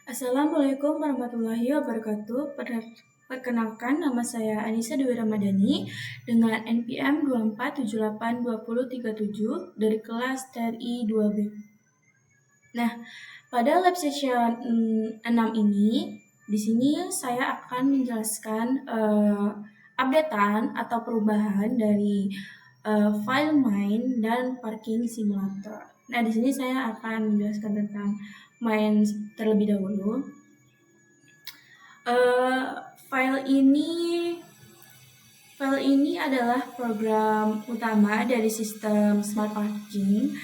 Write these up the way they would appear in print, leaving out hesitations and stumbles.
Assalamualaikum warahmatullahi wabarakatuh. Perkenalkan, nama saya Anissa Dewi Ramadhani dengan NPM 24782037 dari kelas TRI 2B. Nah, pada lab session 6 ini, di sini saya akan menjelaskan updatean atau perubahan dari file main dan parking simulator. Nah, di sini saya akan menjelaskan tentang main terlebih dahulu. File ini adalah program utama dari sistem smart parking.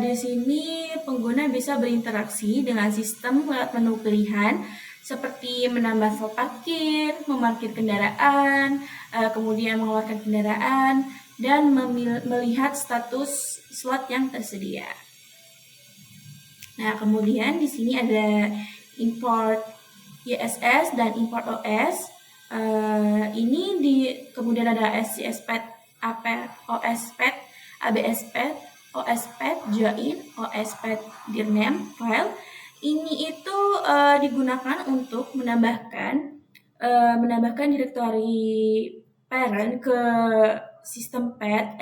Di sini pengguna bisa berinteraksi dengan sistem lewat menu pilihan seperti menambah slot parkir, memarkir kendaraan, kemudian mengeluarkan kendaraan, dan melihat status slot yang tersedia. Nah, kemudian di sini ada import YSS dan import OS. Kemudian ada SCSPath, OSPath, ABSPath, OSPath, join, OSPath, dirname, file. Ini itu digunakan untuk menambahkan direktori parent ke sistem path,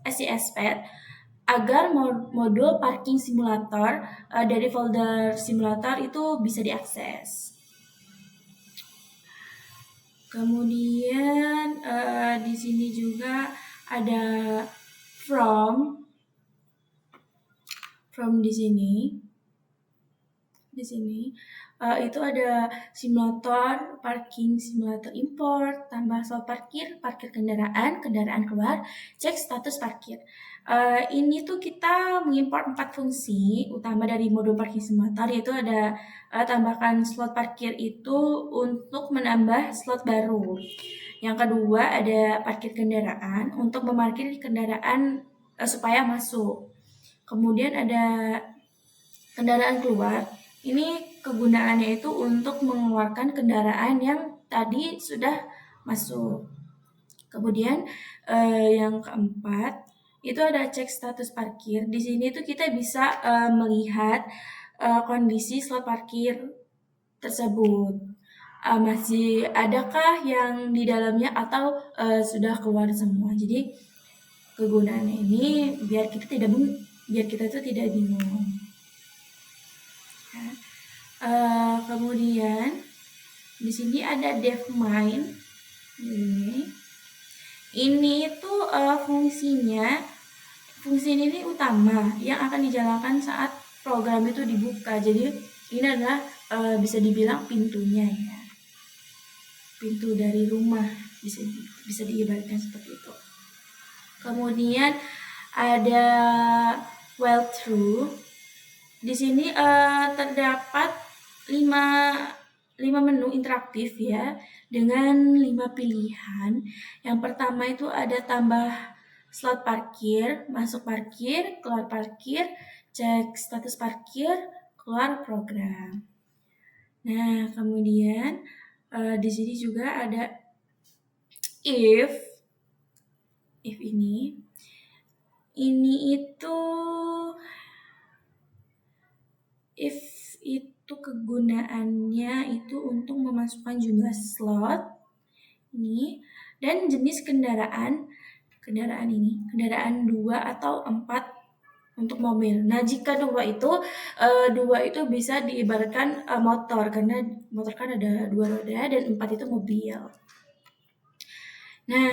SCSPath, agar modul parking simulator dari folder simulator itu bisa diakses. Kemudian di sini juga ada from di sini. Itu ada simulator, parking simulator import, tambah slot parkir, parkir kendaraan keluar, cek status parkir. Ini tuh kita mengimport 4 fungsi utama dari modul parking simulator, yaitu ada tambahkan slot parkir itu untuk menambah slot baru. Yang kedua ada parkir kendaraan untuk memarkir kendaraan supaya masuk. Kemudian ada kendaraan keluar. Ini kegunaannya itu untuk mengeluarkan kendaraan yang tadi sudah masuk. Kemudian yang keempat itu ada cek status parkir. Di sini tuh kita bisa melihat kondisi slot parkir tersebut. Masih adakah yang di dalamnya atau sudah keluar semua. Jadi kegunaannya ini biar kita itu tidak bingung. Kemudian di sini ada dev main. Ini itu fungsi ini utama yang akan dijalankan saat program itu dibuka. Jadi ini adalah bisa dibilang pintunya ya, pintu dari rumah, bisa diibaratkan seperti itu. Kemudian ada while through. Di sini terdapat 5 menu interaktif ya, dengan 5 pilihan. Yang pertama itu ada tambah slot parkir, masuk parkir, keluar parkir, cek status parkir, keluar program. Nah, kemudian di sini juga ada if itu kegunaannya itu untuk memasukkan jumlah slot ini dan jenis kendaraan 2 atau 4 untuk mobil. Nah, jika 2 itu bisa diibaratkan motor, karena motor kan ada 2 roda, dan 4 itu mobil. Nah,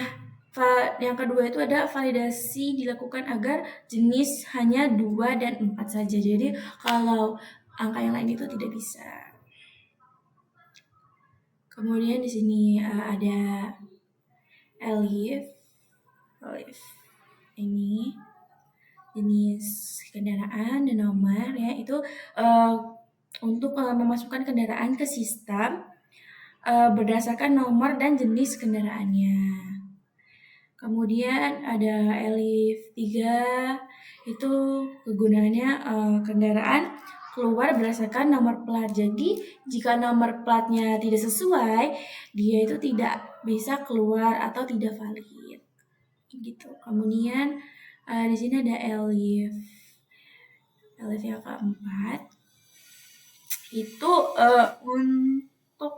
yang kedua itu ada validasi dilakukan agar jenis hanya 2 dan 4 saja. Jadi kalau angka yang lain itu tidak bisa. Kemudian di sini ada elif. Ini jenis kendaraan dan nomor ya, itu untuk memasukkan kendaraan ke sistem berdasarkan nomor dan jenis kendaraannya. Kemudian ada elif 3, itu kegunaannya kendaraan keluar berdasarkan nomor plat. Jadi jika nomor platnya tidak sesuai, dia itu tidak bisa keluar atau tidak valid gitu. Kemudian di sini ada elif yang keempat. itu untuk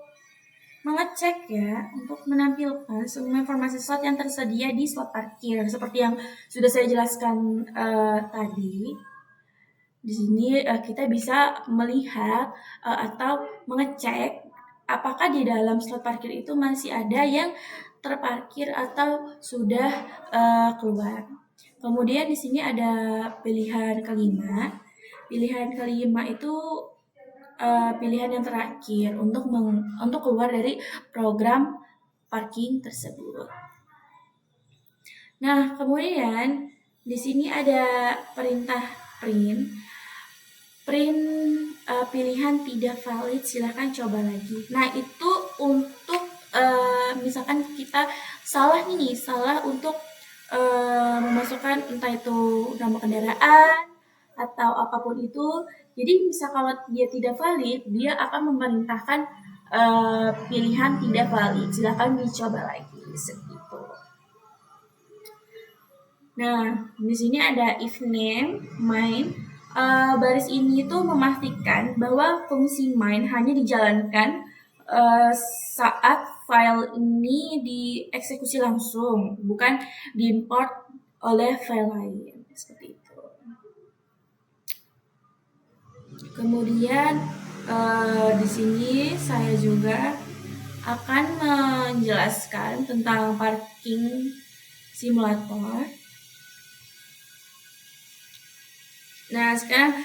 mengecek ya, untuk menampilkan semua informasi slot yang tersedia di slot parkir seperti yang sudah saya jelaskan tadi. Di sini kita bisa melihat atau mengecek apakah di dalam slot parkir itu masih ada yang terparkir atau sudah keluar. Kemudian di sini ada pilihan kelima. Pilihan kelima itu pilihan yang terakhir untuk keluar dari program parking tersebut. Nah, kemudian di sini ada perintah print. Print pilihan tidak valid, silahkan coba lagi. Nah, itu untuk misalkan kita salah untuk memasukkan entah itu nama kendaraan atau apapun itu. Jadi misal kalau dia tidak valid, dia akan memerintahkan pilihan tidak valid. Silahkan dicoba lagi segitu. Nah, di sini ada if name, main. Baris ini tuh memastikan bahwa fungsi main hanya dijalankan saat file ini dieksekusi langsung, bukan diimport oleh file lain. Seperti itu. Kemudian di sini saya juga akan menjelaskan tentang parking simulator. Nah, sekarang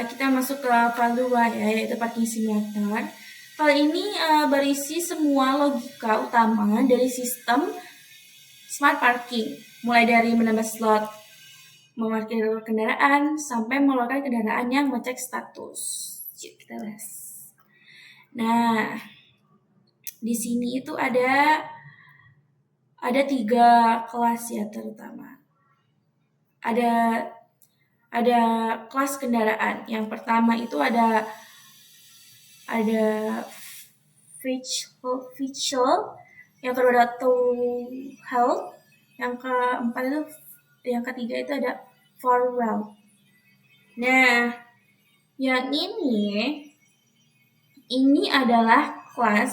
kita masuk ke file 2 ya, yaitu parking simulator. File ini berisi semua logika utama dari sistem smart parking, mulai dari menambah slot, memarkir kendaraan, sampai mengeluarkan kendaraan yang mengecek status. Yuk kita bahas. Nah, di sini itu ada 3 kelas ya terutama. Ada kelas kendaraan. Yang pertama itu ada feature, yang kedua ada tow health, yang keempat itu, yang ketiga itu ada farewell. Nah, yang ini adalah kelas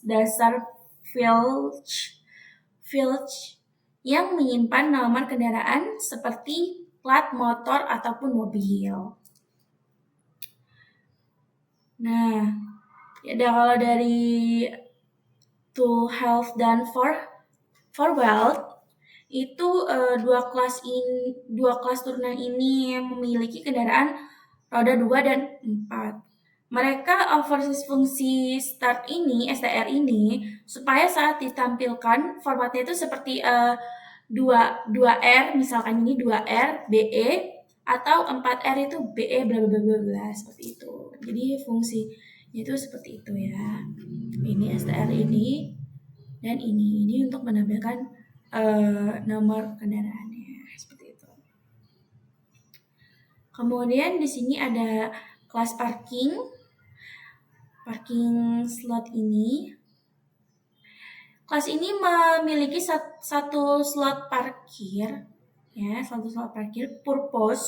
dasar filch yang menyimpan nomor kendaraan seperti plat motor ataupun mobil. Nah, ya kalau dari to health dan for wealth itu dua kelas turunan ini memiliki kendaraan roda 2 dan 4. Mereka overseas fungsi start ini, STR ini, supaya saat ditampilkan formatnya itu seperti 2R, misalkan ini 2R, BE, atau 4R itu BE bla bla bla bla seperti itu. Jadi fungsinya itu seperti itu ya. Ini STR ini dan ini untuk menampilkan nomor kendaraannya seperti itu. Kemudian di sini ada kelas parking slot ini. Kelas ini memiliki satu slot parkir, ya, satu slot parkir purpose.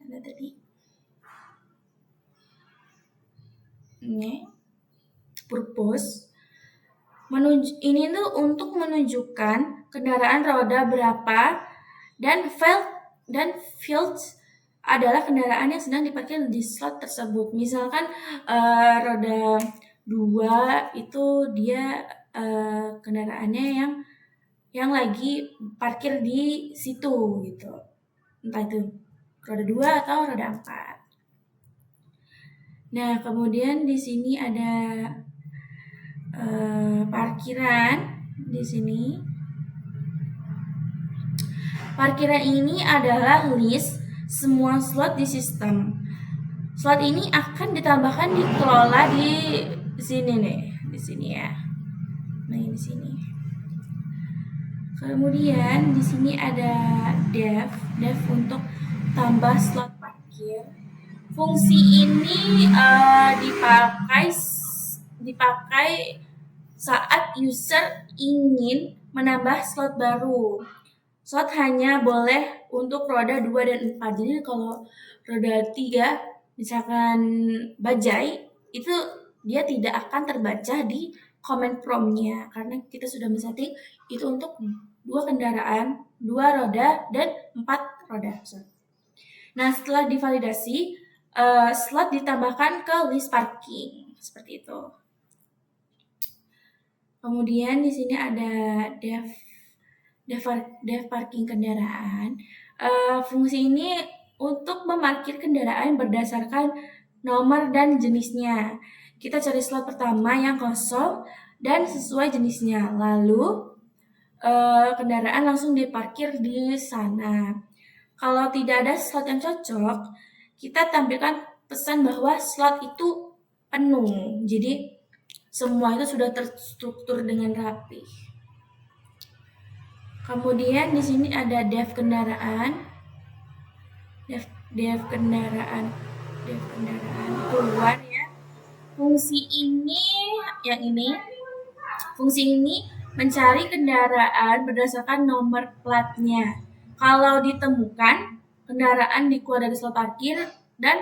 Ada tadi. Ini purpose. Ini tuh untuk menunjukkan kendaraan roda berapa dan field adalah kendaraan yang sedang diparkir di slot tersebut. Misalkan roda 2 itu dia kendaraannya yang lagi parkir di situ gitu. Entah itu roda 2 atau roda 4. Nah, kemudian di sini ada parkiran di sini. Parkiran ini adalah list semua slot di sistem. Slot ini akan ditambahkan dikelola di sini nih, di sini ya. Nah, di sini. Kemudian di sini ada dev untuk tambah slot parkir. Fungsi ini dipakai saat user ingin menambah slot baru. Slot hanya boleh untuk roda 2 dan 4. Jadi kalau roda 3 misalkan bajai, itu dia tidak akan terbaca di command prompt-nya karena kita sudah men-setting itu untuk 2 kendaraan, 2 roda dan 4 roda. Nah, setelah divalidasi, slot ditambahkan ke list parking seperti itu. Kemudian di sini ada dev parking kendaraan. Fungsi ini untuk memarkir kendaraan berdasarkan nomor dan jenisnya. Kita cari slot pertama yang kosong dan sesuai jenisnya. Lalu kendaraan langsung diparkir di sana. Kalau tidak ada slot yang cocok, kita tampilkan pesan bahwa slot itu penuh. Jadi semua itu sudah terstruktur dengan rapi. Kemudian di sini ada dev kendaraan. Dev kendaraan keluar ya. Fungsi ini mencari kendaraan berdasarkan nomor platnya. Kalau ditemukan, kendaraan dikeluar dari slot parkir dan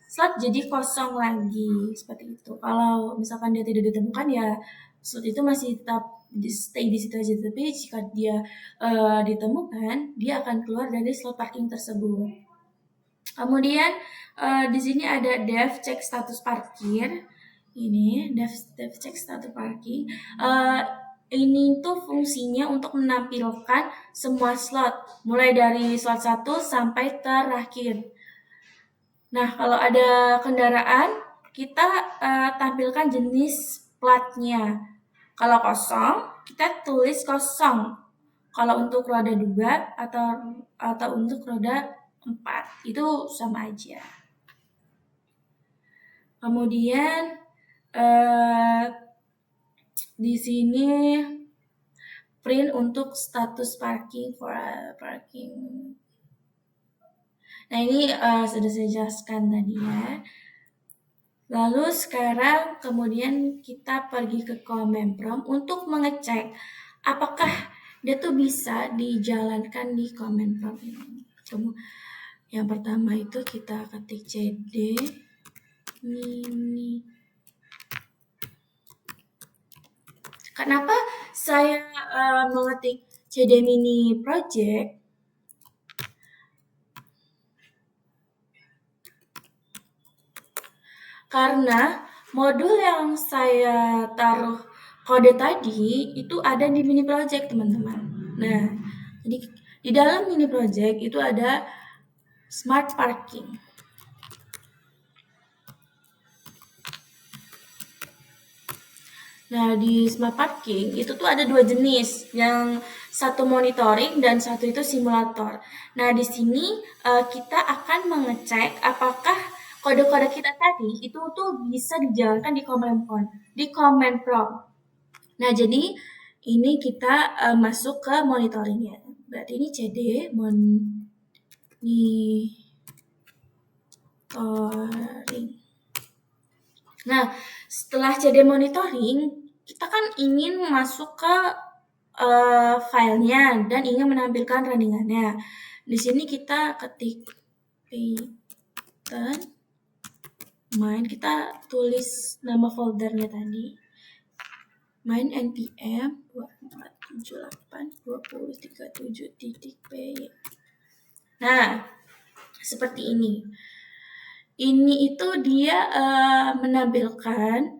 slot jadi kosong lagi, seperti itu. Kalau misalkan dia tidak ditemukan, ya slot itu masih tetap stay di situ aja. Tapi jika dia ditemukan, dia akan keluar dari slot parking tersebut. Kemudian di sini ada dev cek status parkir. Ini dev cek status parking. Ini tuh fungsinya untuk menampilkan semua slot, mulai dari slot 1 sampai terakhir. Nah, kalau ada kendaraan, kita tampilkan jenis platnya. Kalau kosong, kita tulis kosong. Kalau untuk roda 2 atau untuk roda 4, itu sama aja. Kemudian di sini print untuk status parking for parking. Nah, ini sudah saya jelaskan tadi ya. Lalu sekarang kemudian kita pergi ke command prompt untuk mengecek apakah dia tuh bisa dijalankan di command prompt ini. Yang pertama itu kita ketik cd mini. Kenapa saya mengetik cd mini project? Karena modul yang saya taruh kode tadi itu ada di mini project, teman-teman. Nah, jadi di dalam mini project itu ada smart parking. Nah, di smart parking itu tuh ada 2 jenis, yang satu monitoring dan satu itu simulator. Nah, di sini kita akan mengecek apakah kode-kode kita tadi itu tuh bisa dijalankan di command prompt. Nah, jadi ini kita masuk ke monitoringnya. Berarti ini cd monitoring. Nah, setelah cd monitoring, kita kan ingin masuk ke filenya dan ingin menampilkan runningannya. Di sini kita ketik Python main, kita tulis nama foldernya tadi, main npm 24782037.py. Nah, seperti ini. Ini itu dia menampilkan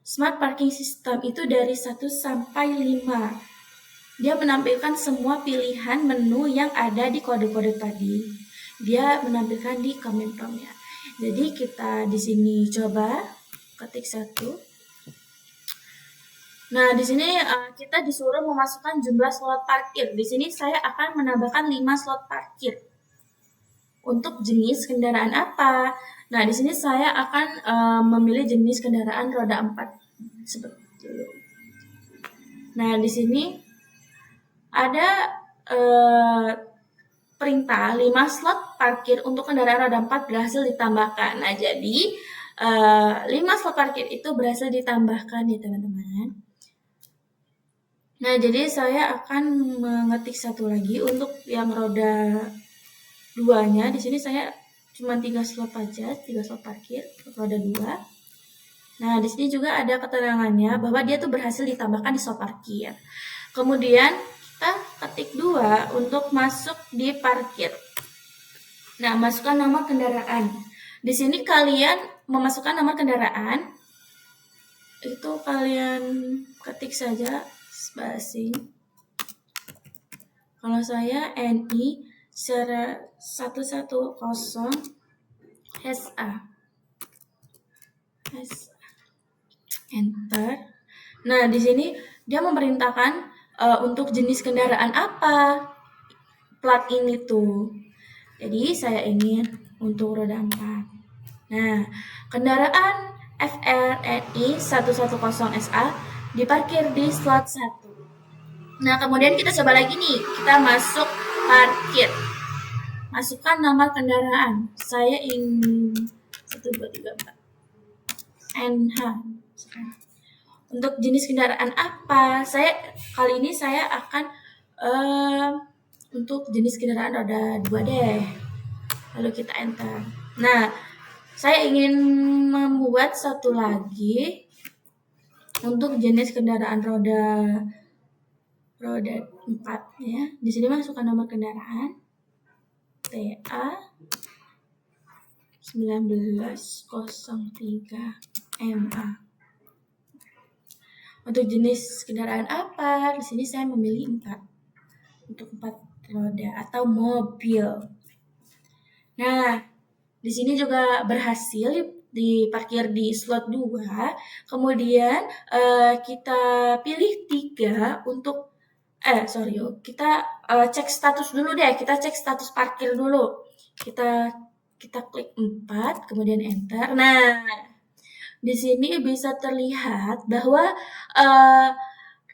smart parking system itu dari 1 sampai 5. Dia menampilkan semua pilihan menu yang ada di kode-kode tadi. Dia menampilkan di command prompt-nya. Jadi kita di sini coba ketik 1. Nah, di sini kita disuruh memasukkan jumlah slot parkir. Di sini saya akan menambahkan 5 slot parkir. Untuk jenis kendaraan apa? Nah, di sini saya akan memilih jenis kendaraan roda 4 seperti itu. Nah, di sini ada perintah 5 slot parkir untuk kendaraan roda 4 berhasil ditambahkan. Nah, jadi 5 slot parkir itu berhasil ditambahkan ya, teman-teman. Nah, jadi saya akan mengetik satu lagi untuk yang roda 2-nya. Di sini saya cuma 3 slot aja, 3 slot parkir roda 2. Nah, di sini juga ada keterangannya bahwa dia tuh berhasil ditambahkan di slot parkir. Kemudian kita ketik 2 untuk masuk di parkir. Nah, masukkan nomor kendaraan. Di sini kalian memasukkan nomor kendaraan, itu kalian ketik saja spacing. Kalau saya NI 110 SA. Enter. Nah, di sini dia memerintahkan untuk jenis kendaraan apa plat ini tuh. Jadi saya ingin untuk roda 4. Nah, kendaraan FRNI 110 SA diparkir di slot 1. Nah, kemudian kita coba lagi nih, kita masuk parkir. Masukkan nomor kendaraan. Saya ingin 1234 NH. Untuk jenis kendaraan apa? Kali ini saya akan untuk jenis kendaraan roda 2 deh. Lalu kita enter. Nah, saya ingin membuat satu lagi untuk jenis kendaraan roda 4 ya. Di sini masukkan nomor kendaraan TA 1903 MA. Untuk jenis kendaraan apa? Di sini saya memilih 4. Untuk 4 roda atau mobil. Nah, di sini juga berhasil diparkir di slot 2. Kemudian kita pilih 3 untuk kita cek status dulu deh. Kita cek status parkir dulu. Kita klik 4, kemudian enter. Nah, di sini bisa terlihat bahwa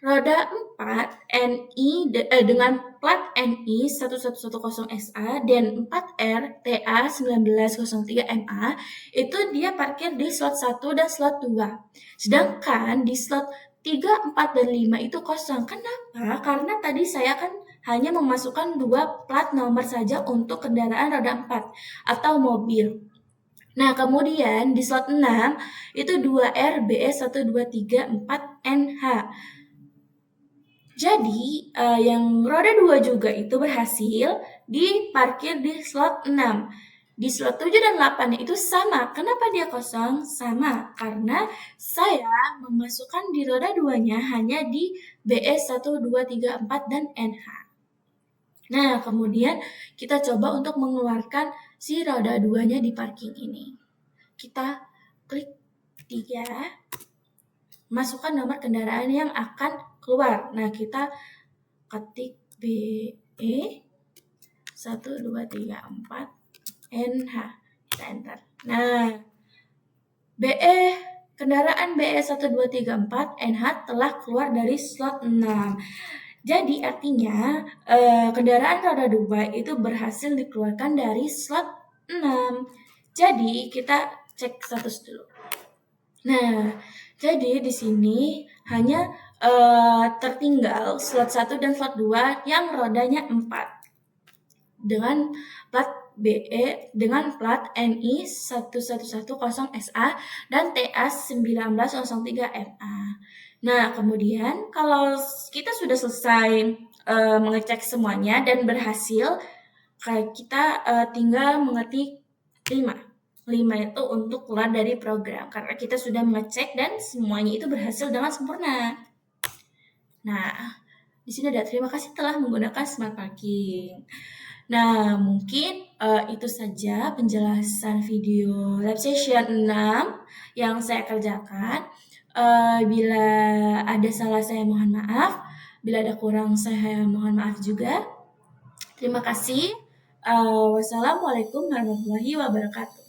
roda 4 NI dengan plat NI 1110 SA dan 4R TA 1903 MA itu dia parkir di slot 1 dan slot 2. Sedangkan di slot 3, 4, dan 5 itu kosong. Kenapa? Karena tadi saya kan hanya memasukkan 2 plat nomor saja untuk kendaraan roda 4 atau mobil. Nah, kemudian di slot 6 itu 2R BS 1234 NH. Jadi, yang roda 2 juga itu berhasil diparkir di slot 6. Di slot 7 dan 8 itu sama. Kenapa dia kosong? Sama, karena saya memasukkan di roda 2-nya hanya di BS 1234 dan NH. Nah, kemudian kita coba untuk mengeluarkan si roda 2-nya di parking ini. Kita klik 3, masukkan nomor kendaraan yang akan keluar. Nah, kita ketik BE 1234 NH. Kita enter. Nah, kendaraan BE 1234 NH telah keluar dari slot 6. Jadi artinya kendaraan roda 2 itu berhasil dikeluarkan dari slot 6. Jadi kita cek status dulu. Nah, jadi di sini hanya tertinggal slot 1 dan slot 2 yang rodanya 4 dengan plat BE dengan plat NI 1110 SA dan TA 1903 MA. Nah, kemudian kalau kita sudah selesai mengecek semuanya dan berhasil, kita tinggal mengetik 5. 5 itu untuk keluar dari program karena kita sudah mengecek dan semuanya itu berhasil dengan sempurna. Nah, di sini ada terima kasih telah menggunakan Smart Parking. Nah, mungkin itu saja penjelasan video lab session 6 yang saya kerjakan. Bila ada salah saya mohon maaf. Bila ada kurang saya mohon maaf juga. Terima kasih. Wassalamualaikum warahmatullahi wabarakatuh.